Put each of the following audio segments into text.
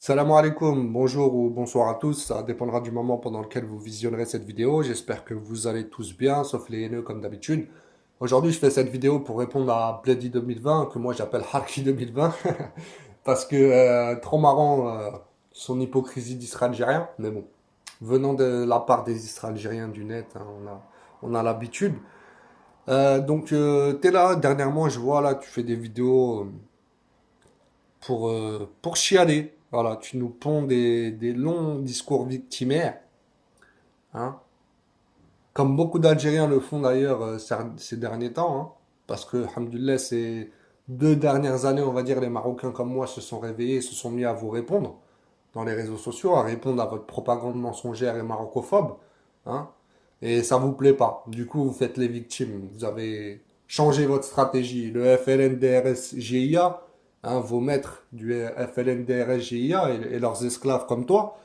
Salam alaikum, bonjour ou bonsoir à tous, ça dépendra du moment pendant lequel vous visionnerez cette vidéo. J'espère que vous allez tous bien, sauf les haineux comme d'habitude. Aujourd'hui, je fais cette vidéo pour répondre à Bloody 2020, que moi j'appelle Harki 2020, parce que trop marrant son hypocrisie d'Israël-Algérien, mais bon, venant de la part des Israéliens du net, hein, on a l'habitude. Donc, t'es là, dernièrement, je vois là, tu fais des vidéos pour chialer. Voilà, tu nous ponds des longs discours victimaires, hein, comme beaucoup d'Algériens le font d'ailleurs ces derniers temps, hein, parce que, alhamdoulilah, ces 2 dernières années, on va dire, les Marocains comme moi se sont réveillés, se sont mis à vous répondre dans les réseaux sociaux, à répondre à votre propagande mensongère et maroccophobe, hein, et ça vous plaît pas. Du coup, vous faites les victimes. Vous avez changé votre stratégie. Le FLNDRS-GIA, hein, vos maîtres du FLNDRS-GIA et leurs esclaves comme toi,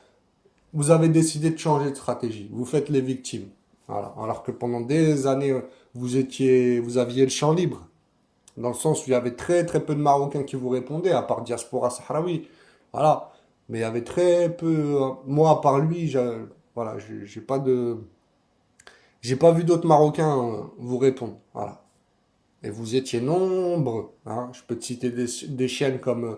vous avez décidé de changer de stratégie. Vous faites les victimes. Voilà. Alors que pendant des années, vous aviez le champ libre. Dans le sens où il y avait très très peu de Marocains qui vous répondaient, à part Diaspora Sahraoui. Voilà. Mais il y avait très peu. Moi, à part lui, voilà, j'ai pas vu d'autres Marocains vous répondre. Voilà. Et vous étiez nombreux, hein. Je peux te citer des chaînes comme,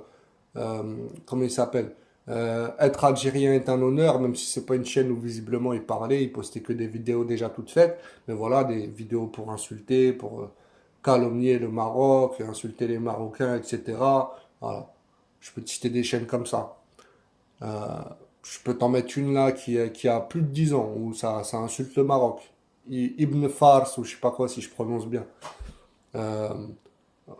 comment il s'appelle? Être algérien est un honneur, même si c'est pas une chaîne où visiblement il parlait, il postait que des vidéos déjà toutes faites. Mais voilà, des vidéos pour insulter, pour calomnier le Maroc, insulter les Marocains, etc. Voilà. Je peux te citer des chaînes comme ça. Euh, je peux t'en mettre une là qui a plus de 10 ans, où ça insulte le Maroc. Ibn Fars, ou je sais pas quoi si je prononce bien. Euh,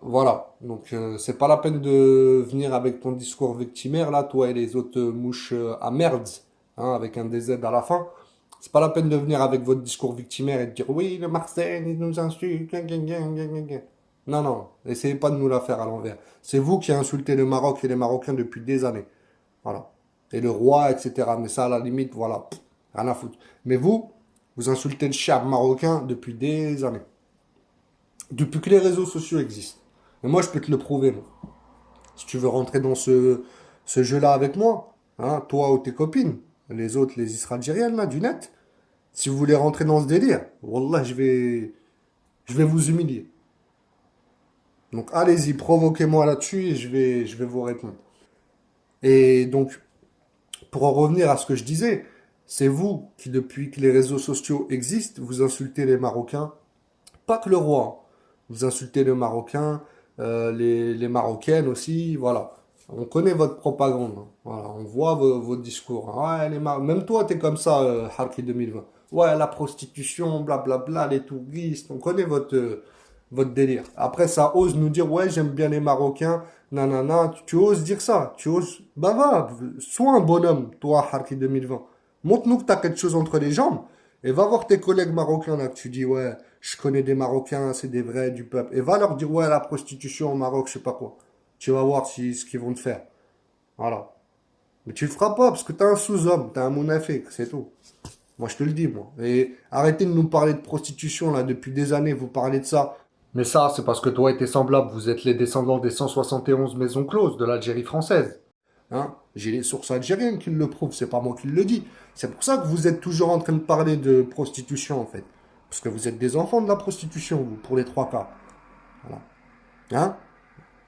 voilà, donc c'est pas la peine de venir avec ton discours victimaire là, toi et les autres mouches à merde, hein, avec un DZ à la fin. C'est pas la peine de venir avec votre discours victimaire et de dire oui, le Marseille, il nous insulte. Non, non, essayez pas de nous la faire à l'envers. C'est vous qui insultez le Maroc et les Marocains depuis des années. Voilà. Et le roi, etc. Mais ça, à la limite, voilà, rien à foutre. Mais vous insultez le chab marocain depuis des années. Depuis que les réseaux sociaux existent. Et moi, je peux te le prouver, moi. Si tu veux rentrer dans ce jeu-là avec moi, hein, toi ou tes copines, les autres, les Israéliennes, là, du net, si vous voulez rentrer dans ce délire, Wallah, je vais vous humilier. Donc, allez-y, provoquez-moi là-dessus et je vais vous répondre. Et donc, pour en revenir à ce que je disais, c'est vous qui, depuis que les réseaux sociaux existent, vous insultez les Marocains. Pas que le roi. Vous insultez le Marocain, les Marocaines aussi, voilà. On connaît votre propagande, hein. Voilà, on voit vos discours, hein. Ouais, même toi, t'es comme ça, Harki 2020. Ouais, la prostitution, blablabla, les touristes, on connaît votre délire. Après, ça ose nous dire, ouais, j'aime bien les Marocains, nanana, tu oses dire ça, tu oses, bah va, sois un bonhomme, toi, Harki 2020. Montre-nous que t'as quelque chose entre les jambes, et va voir tes collègues marocains, là, que tu dis, ouais, je connais des Marocains, c'est des vrais, du peuple. Et va leur dire, ouais, la prostitution au Maroc, je sais pas quoi. Tu vas voir ce qu'ils vont te faire. Voilà. Mais tu le feras pas, parce que t'es un sous-homme, t'es un monafik, c'est tout. Moi, je te le dis, moi. Et arrêtez de nous parler de prostitution, là, depuis des années, vous parlez de ça. Mais ça, c'est parce que toi et tes semblables, vous êtes les descendants des 171 maisons closes de l'Algérie française. Hein? J'ai les sources algériennes qui le prouvent, c'est pas moi qui le dis. C'est pour ça que vous êtes toujours en train de parler de prostitution, en fait. Parce que vous êtes des enfants de la prostitution, vous, pour les 3 quarts. Voilà. Hein?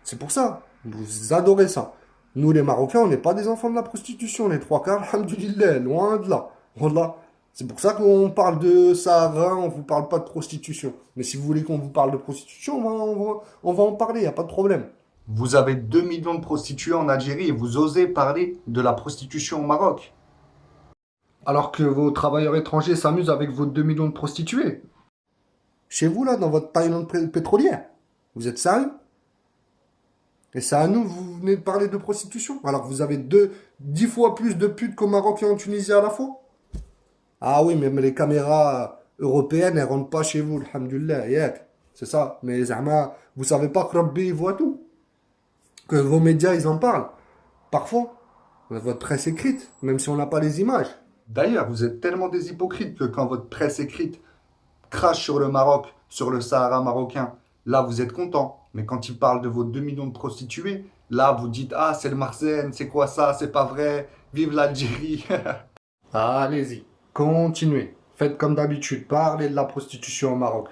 C'est pour ça. Vous adorez ça. Nous, les Marocains, on n'est pas des enfants de la prostitution. Les 3 quarts, alhamdoulilah, loin de là. Voilà. C'est pour ça qu'on parle de Sahara, on vous parle pas de prostitution. Mais si vous voulez qu'on vous parle de prostitution, on va en parler, il n'y a pas de problème. Vous avez 2 millions de prostituées en Algérie et vous osez parler de la prostitution au Maroc. Alors que vos travailleurs étrangers s'amusent avec vos 2 millions de prostituées. Chez vous, là, dans votre Thaïlande pétrolière. Vous êtes sérieux? Et c'est à nous, vous venez de parler de prostitution? Alors que vous avez 10 fois plus de putes qu'au Maroc et en Tunisie à la fois? Ah oui, mais les caméras européennes, elles rentrent pas chez vous, alhamdoulilah, yak. C'est ça. Mais Zahma, vous savez pas que Rabbi il voit tout. Que vos médias, ils en parlent. Parfois, votre presse écrite, même si on n'a pas les images. D'ailleurs, vous êtes tellement des hypocrites que quand votre presse écrite crache sur le Maroc, sur le Sahara marocain, là vous êtes content. Mais quand il parle de vos 2 millions de prostituées, Là, vous dites, ah, c'est le Marzen, c'est quoi ça, c'est pas vrai, vive l'Algérie. Allez-y, continuez. Faites comme d'habitude, parlez de la prostitution au Maroc.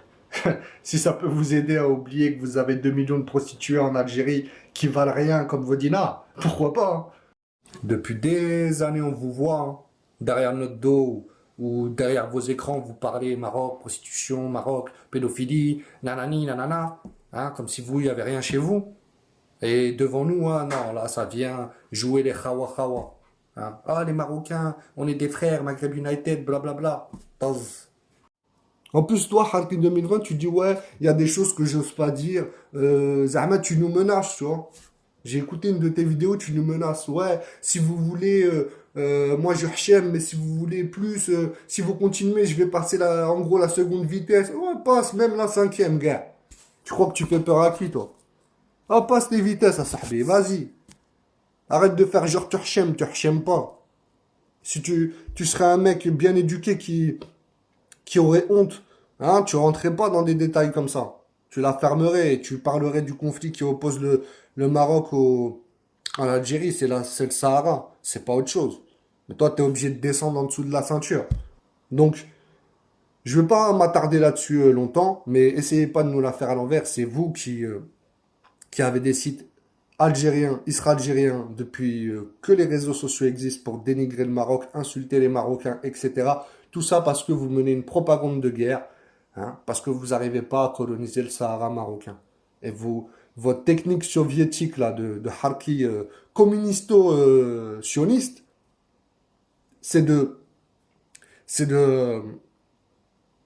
Si ça peut vous aider à oublier que vous avez 2 millions de prostituées en Algérie qui valent rien comme vos dinars, pourquoi pas, hein. Depuis des années, on vous voit, hein, derrière notre dos ou derrière vos écrans, vous parlez Maroc, prostitution, Maroc, pédophilie, nanani, nanana, hein, comme si vous, il n'y avait rien chez vous. Et devant nous, hein, non, là, ça vient jouer les khawa khawa. Hein. Ah, les Marocains, on est des frères, Maghreb United, blablabla. Taz. En plus, toi, Harki 2020, tu dis, ouais, il y a des choses que j'ose pas dire. Zahma, tu nous menaces, tu vois. J'ai écouté une de tes vidéos, tu nous menaces. Ouais, si vous voulez, moi je Hachem, mais si vous voulez plus, si vous continuez, je vais passer en gros la seconde vitesse. Ouais, passe même la cinquième, gars. Tu crois que tu fais peur à qui, toi? Ah, passe les vitesses, à sahbi, vas-y. Arrête de faire genre tu Hachem pas. Si tu serais un mec bien éduqué qui aurait honte, hein, tu rentrais pas dans des détails comme ça. Tu la fermerais et tu parlerais du conflit qui oppose le Maroc à l'Algérie, c'est le Sahara, c'est pas autre chose. Mais toi, tu es obligé de descendre en dessous de la ceinture. Donc, je vais pas m'attarder là-dessus longtemps, mais essayez pas de nous la faire à l'envers. C'est vous qui avez des sites algériens, israéliens, depuis que les réseaux sociaux existent pour dénigrer le Maroc, insulter les Marocains, etc. Tout ça parce que vous menez une propagande de guerre, hein, parce que vous n'arrivez pas à coloniser le Sahara marocain. Et votre technique soviétique là, de harki communisto-sioniste, c'est c'est de,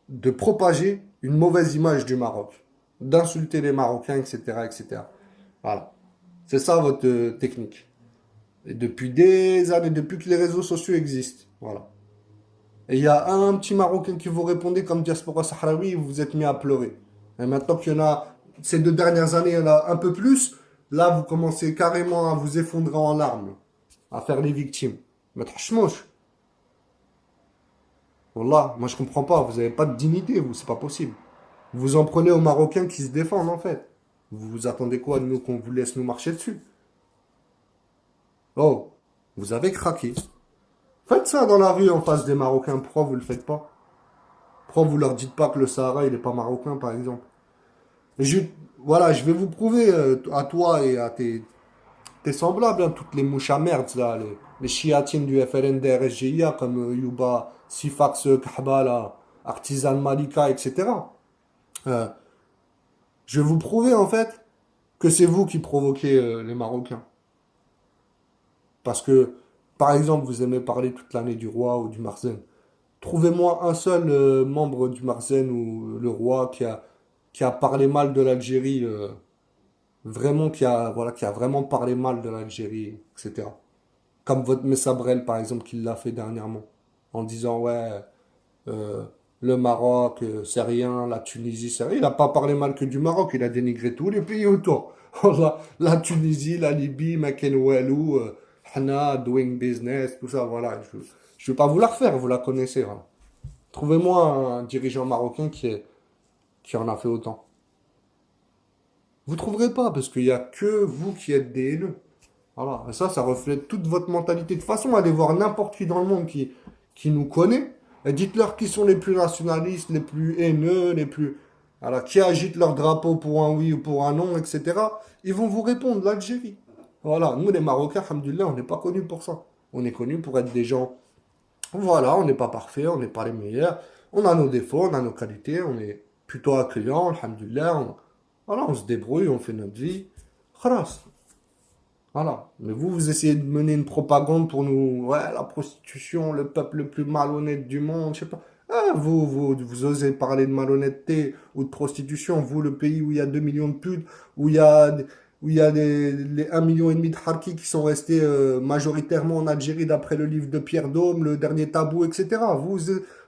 de propager une mauvaise image du Maroc, d'insulter les Marocains, etc., etc. Voilà. C'est ça votre technique. Et depuis des années, depuis que les réseaux sociaux existent. Voilà. Et il y a un petit Marocain qui vous répondait comme diaspora sahraoui, vous vous êtes mis à pleurer. Et maintenant qu'il y en a, ces 2 dernières années, il y en a un peu plus, là vous commencez carrément à vous effondrer en larmes, à faire les victimes. Mais tchmouch, Wallah, moi je comprends pas, vous avez pas de dignité, vous, c'est pas possible. Vous en prenez aux Marocains qui se défendent en fait. Vous vous attendez quoi de nous qu'on vous laisse nous marcher dessus? Oh, vous avez craqué. Faites ça dans la rue en face des Marocains. Pourquoi vous le faites pas? Pourquoi vous leur dites pas que le Sahara il est pas marocain par exemple? Et voilà, je vais vous prouver à toi et à tes semblables, hein, toutes les mouches à merde là, les chiatines du FLND RSGIA comme Yuba, Sifax, Kahba, là, Artisan Malika, etc. Euh, je vais vous prouver en fait que c'est vous qui provoquez les Marocains. Parce que, par exemple, vous aimez parler toute l'année du roi ou du Marzen. Trouvez-moi un seul membre du Marzen ou le roi qui a parlé mal de l'Algérie, vraiment voilà, qui a vraiment parlé mal de l'Algérie, etc. Comme votre Messabrel, par exemple, qui l'a fait dernièrement, en disant, ouais, euh, le Maroc, c'est rien, la Tunisie, c'est rien. Il n'a pas parlé mal que du Maroc, il a dénigré tous les pays autour. La Tunisie, la Libye, Makenwelou, Hana, Doing Business, tout ça, voilà. Je ne vais pas vous la refaire, vous la connaissez. Voilà. Trouvez-moi un dirigeant marocain qui en a fait autant. Vous trouverez pas, parce qu'il n'y a que vous qui êtes des haineux. Voilà. Et ça reflète toute votre mentalité. De toute façon, allez voir n'importe qui dans le monde qui nous connaît. Et dites-leur qui sont les plus nationalistes, les plus haineux, les plus... Alors, qui agitent leur drapeau pour un oui ou pour un non, etc. Ils vont vous répondre, l'Algérie. Voilà, nous les Marocains, alhamdoulilah, on n'est pas connus pour ça. On est connus pour être des gens... Voilà, on n'est pas parfait, on n'est pas les meilleurs. On a nos défauts, on a nos qualités, on est plutôt accueillant, alhamdoulilah. Voilà, on se débrouille, on fait notre vie. Khalas. Voilà. Mais vous essayez de mener une propagande pour nous. Ouais, la prostitution, le peuple le plus malhonnête du monde, je sais pas. Ah, vous osez parler de malhonnêteté ou de prostitution. Vous, le pays où il y a 2 millions de putes, où il y a les 1,5 million de harkis qui sont restés majoritairement en Algérie d'après le livre de Pierre Dôme, le dernier tabou, etc.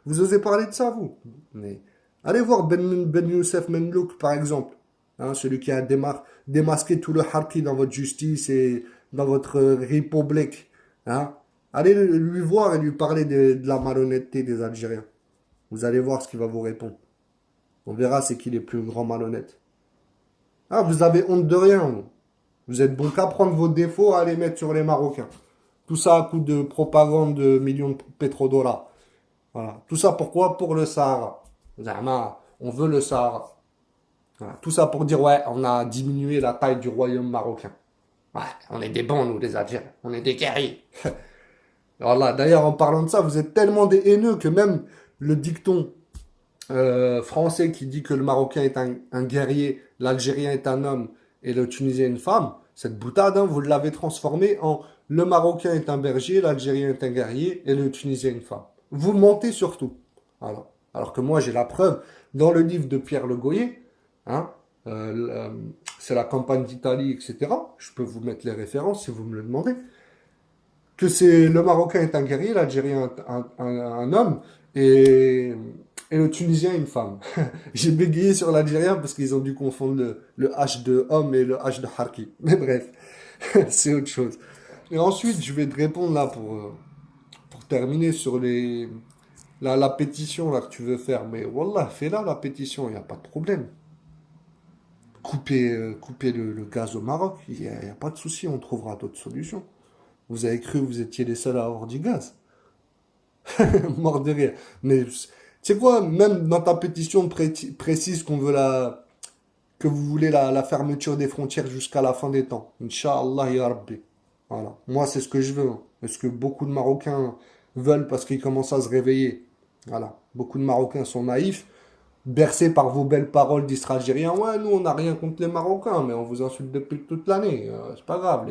Vous osez parler de ça, vous. Mais allez voir Ben Youssef Menlouk, par exemple. Hein, celui qui a démasqué tout le harki dans votre justice et dans votre république. Hein. Allez lui voir et lui parler de la malhonnêteté des Algériens. Vous allez voir ce qu'il va vous répondre. On verra c'est qui les plus grands malhonnêtes. Ah, vous avez honte de rien, vous. Vous êtes bon qu'à prendre vos défauts à les mettre sur les Marocains. Tout ça à coup de propagande de millions de pétrodollars. Voilà. Tout ça pourquoi? Pour le Sahara. Zama, on veut le Sahara. Voilà. Tout ça pour dire, ouais, on a diminué la taille du royaume marocain. Ouais, on est des bons, nous, les Algériens. On est des guerriers. Voilà. D'ailleurs, en parlant de ça, vous êtes tellement des haineux que même le dicton français qui dit que le Marocain est un guerrier, l'Algérien est un homme et le Tunisien une femme, cette boutade, hein, vous l'avez transformé en le Marocain est un berger, l'Algérien est un guerrier et le Tunisien une femme. Vous mentez surtout. Alors que moi j'ai la preuve dans le livre de Pierre Le Goyer, hein, c'est la campagne d'Italie, etc. Je peux vous mettre les références si vous me le demandez que c'est le Marocain est un guerrier, l'Algérien un homme et le Tunisien une femme. J'ai bégayé sur l'Algérien parce qu'ils ont dû confondre le H de homme et le H de Harki. Mais bref, c'est autre chose. Et ensuite, je vais te répondre là pour terminer sur la pétition là que tu veux faire. Mais wallah, fais-la la pétition, il n'y a pas de problème. Couper le gaz au Maroc, il n'y a pas de souci, on trouvera d'autres solutions. Vous avez cru que vous étiez les seuls à avoir du gaz. Mort de rire. Mais tu sais quoi, même dans ta pétition précise que vous voulez la fermeture des frontières jusqu'à la fin des temps. Inch'Allah ya Rabbi. Voilà. Moi, c'est ce que je veux. Hein. C'est ce que beaucoup de Marocains veulent parce qu'ils commencent à se réveiller. Voilà. Beaucoup de Marocains sont naïfs, bercés par vos belles paroles d'Israéliens. Ouais, nous, on n'a rien contre les Marocains, mais on vous insulte depuis toute l'année. C'est pas grave.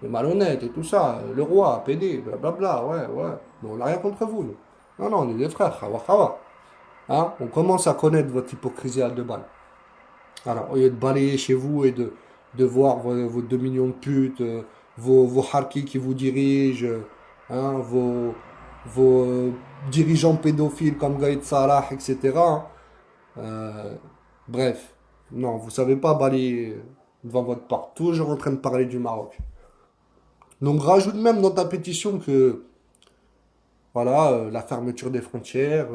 Les malhonnêtes et tout ça, le roi, PD, blablabla, ouais, ouais. Mais on n'a rien contre vous, nous. Non, non, on est des frères, khawa, khawa. Hein? On commence à connaître votre hypocrisie à deux balles. Alors, au lieu de balayer chez vous et de voir vos 2 millions de putes, vos harkis qui vous dirigent, hein, vos dirigeants pédophiles comme Gaïd Salah, etc. Hein. Euh, bref, non, vous savez pas balayer devant votre porte. Toujours en train de parler du Maroc. Donc rajoute même dans ta pétition que voilà la fermeture des frontières,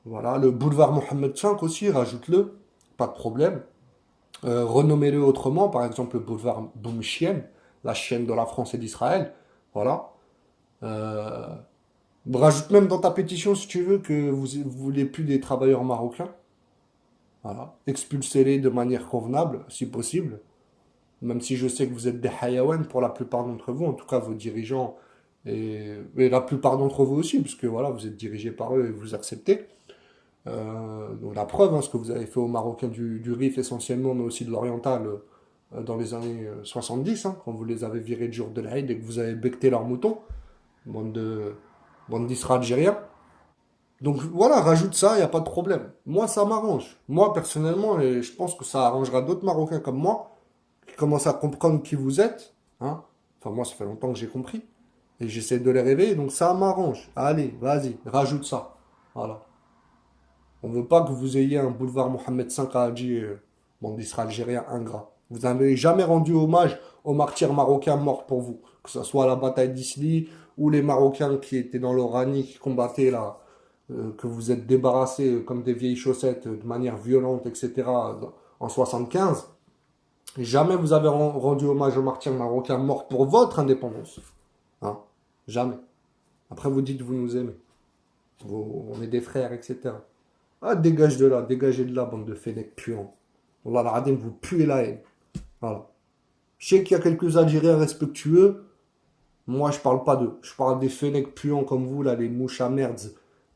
voilà le boulevard Mohammed V aussi, rajoute-le, pas de problème. Renommez-le autrement, par exemple le boulevard Boumchienne, la chienne de la France et d'Israël, voilà. Euh, rajoute même dans ta pétition si tu veux que vous voulez plus des travailleurs marocains, voilà. Expulsez-les de manière convenable si possible. Même si je sais que vous êtes des hayawan pour la plupart d'entre vous, en tout cas vos dirigeants, et la plupart d'entre vous aussi, puisque voilà, vous êtes dirigés par eux et vous acceptez. Donc la preuve, hein, ce que vous avez fait aux Marocains du RIF essentiellement, mais aussi de l'Oriental dans les années 70, hein, quand vous les avez virés de jour de l'Aïd et que vous avez becté leurs moutons, bande de bande d'Isra-Algériens. Donc voilà, rajoute ça, il n'y a pas de problème. Moi, ça m'arrange. Moi, personnellement, et je pense que ça arrangera d'autres Marocains comme moi, qui commencent à comprendre qui vous êtes. Hein. Enfin, moi, ça fait longtemps que j'ai compris. Et j'essaie de les réveiller, donc ça m'arrange. Allez, vas-y, rajoute ça. Voilà. On veut pas que vous ayez un boulevard Mohammed V à Alger, bande d'Israéliens ingrats. Vous n'avez jamais rendu hommage aux martyrs marocains morts pour vous. Que ce soit à la bataille d'Isly, ou les Marocains qui étaient dans l'Oranie, qui combattaient là, que vous êtes débarrassés comme des vieilles chaussettes de manière violente, etc. en 75. Jamais vous avez rendu hommage aux martyrs marocains morts pour votre indépendance. Hein? Jamais. Après, vous dites que vous nous aimez. On est des frères, etc. Ah, dégage de là, dégagez de là, bande de fennecs puants. Wallah, la radine, vous puez la haine. Voilà. Je sais qu'il y a quelques Algériens respectueux. Moi, je parle pas d'eux. Je parle des fennecs puants comme vous, là, les mouches à merde.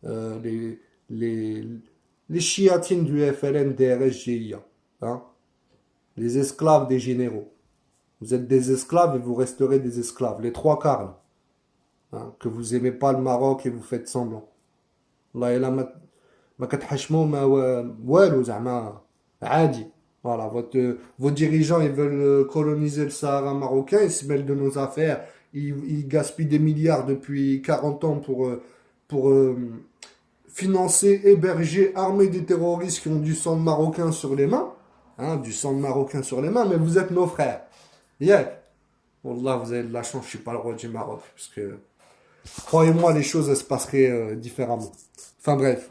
Euh, les, les, les chiatines du FLN, DRS, GIA. Hein? Les esclaves des généraux. Vous êtes des esclaves et vous resterez des esclaves. Les trois quarts, là. Hein, que vous aimez pas le Maroc et vous faites semblant. Allah ila ma كتحشموا ما والو زعما عادي. Voilà, vos dirigeants ils veulent coloniser le Sahara marocain, ils se mêlent de nos affaires, ils gaspillent des milliards depuis 40 ans pour financer, héberger, armer des terroristes qui ont du sang de marocain sur les mains, hein, du sang de marocain sur les mains, mais vous êtes nos frères. Yeah. Wallah, vous avez de la chance, je suis pas le roi du Maroc, parce que croyez-moi, les choses elles se passeraient différemment. Enfin bref.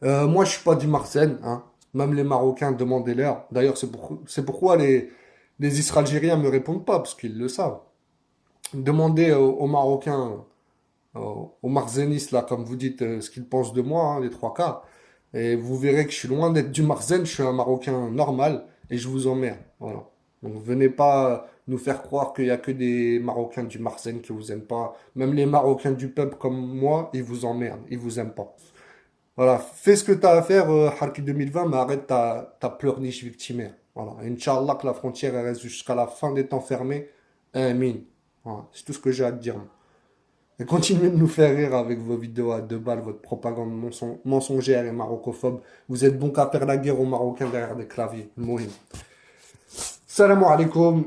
Moi, je suis pas du Marseille, hein. Même les Marocains, demandez-leur. D'ailleurs, c'est pourquoi des Israéliens me répondent pas, parce qu'ils le savent. Demandez aux Marocains, aux Marzenistes, là, comme vous dites, ce qu'ils pensent de moi, hein, les trois quarts. Et vous verrez que je suis loin d'être du Marzen, je suis un Marocain normal, et je vous emmerde. Voilà. Donc venez pas nous faire croire qu'il y a que des Marocains du Marzen qui vous aiment pas. Même les Marocains du peuple comme moi, ils vous emmerdent, ils vous aiment pas. Voilà, fais ce que tu as à faire, Harki 2020, mais arrête ta pleurniche victimaire. Voilà, Inch'Allah que la frontière elle reste jusqu'à la fin des temps fermés. Amin. Voilà, c'est tout ce que j'ai à te dire. Et continuez de nous faire rire avec vos vidéos à deux balles, votre propagande mensongère et marocophobe. Vous êtes bon qu'à faire la guerre aux Marocains derrière des claviers. Mohim. Salam alaikum.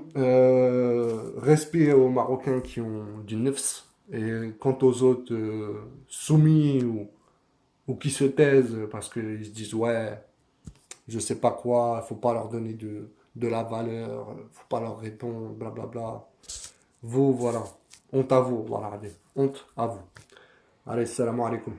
Respect aux Marocains qui ont du nefs. Et quant aux autres soumis ou qui se taisent parce qu'ils se disent ouais, je sais pas quoi, faut pas leur donner de la valeur, faut pas leur répondre, blablabla. Vous, voilà. Honte à vous, voilà, allez. Honte à vous. Allez, salam alaikum.